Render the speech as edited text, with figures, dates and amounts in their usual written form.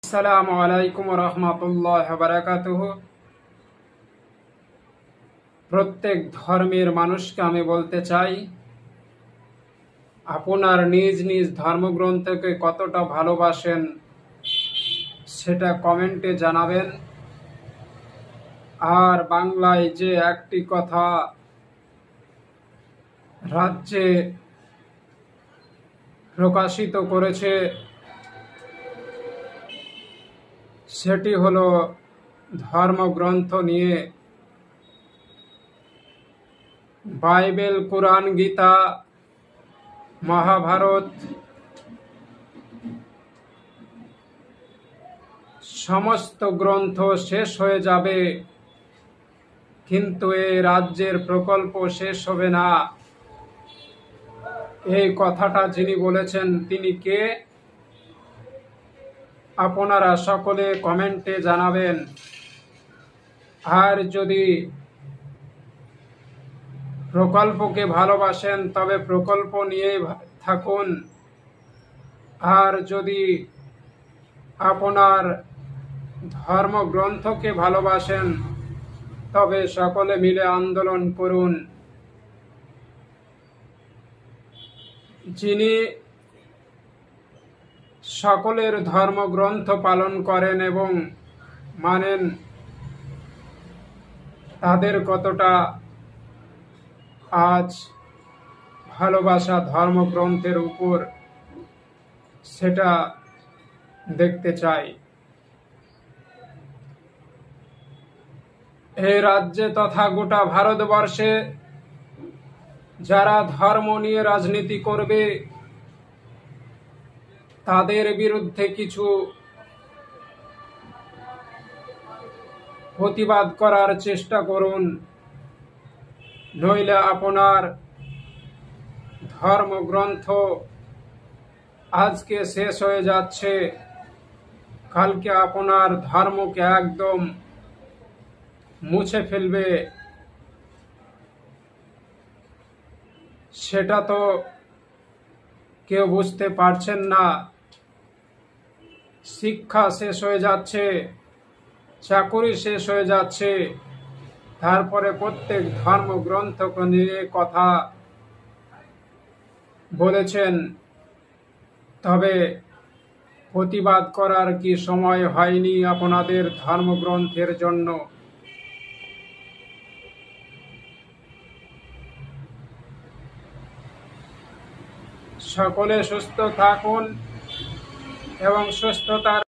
আসসালামু আলাইকুম রহমতুল্লাহ বারাকাতুহু। প্রত্যেক ধর্মের মানুষকে আমি বলতে চাই, আপনার নিজ নিজ ধর্মগ্রন্থকে কতটা ভালোবাসেন সেটা কমেন্টে জানাবেন। আর বাংলায় যে একটি কথা রাজ্যে প্রকাশিত করেছে সেটি হলো ধর্মগ্রন্থ নিয়ে বাইবেল, কুরআন, গীতা, মহাভারত সমস্ত গ্রন্থ শেষ হয়ে যাবে, কিন্তু এই রাজ্যের প্রকল্প শেষ হবে না। এই কথাটা যিনি বলেছেন তিনি কে? আপনারা সকলে কমেন্টে জানাবেন। আর যদি প্রকল্পকে ভালোবাসেন তবে প্রকল্প নিয়েই থাকুন। আর যদি আপনার ধর্মগ্রন্থকে ভালোবাসেন তবে সকলে মিলে আন্দোলন করুন। যিনি সকলের ধর্মগ্রন্থ পালন করেন এবং মানেন, তাদের কতটা আজ ভালোবাসা ধর্মগ্রন্থের উপর সেটা দেখতে চাই। এই রাজ্যে তথা গোটা ভারতবর্ষে যারা ধর্ম নিয়ে রাজনীতি করবে তাদের বিরুদ্ধে কিছু প্রতিবাদ করার চেষ্টা করুন, নইলে আপনার ধর্মগ্রন্থ আজকে শেষ হয়ে যাচ্ছে, কালকে আপনার ধর্মকে একদম মুছে ফেলবে। সেটা তো কেউ বুঝতে পারছেন না। শিক্ষা শেষ হয়ে যাচ্ছে, চাকুরি শেষ হয়ে যাচ্ছে, তারপরে প্রত্যেক ধর্মগ্রন্থকে নিয়ে কথা বলেছেন, তবে প্রতিবাদ করার কি সময় হয়নি আপনাদের ধর্মগ্রন্থের জন্য? সকলে সুস্থ থাকুন এবং সুস্থতার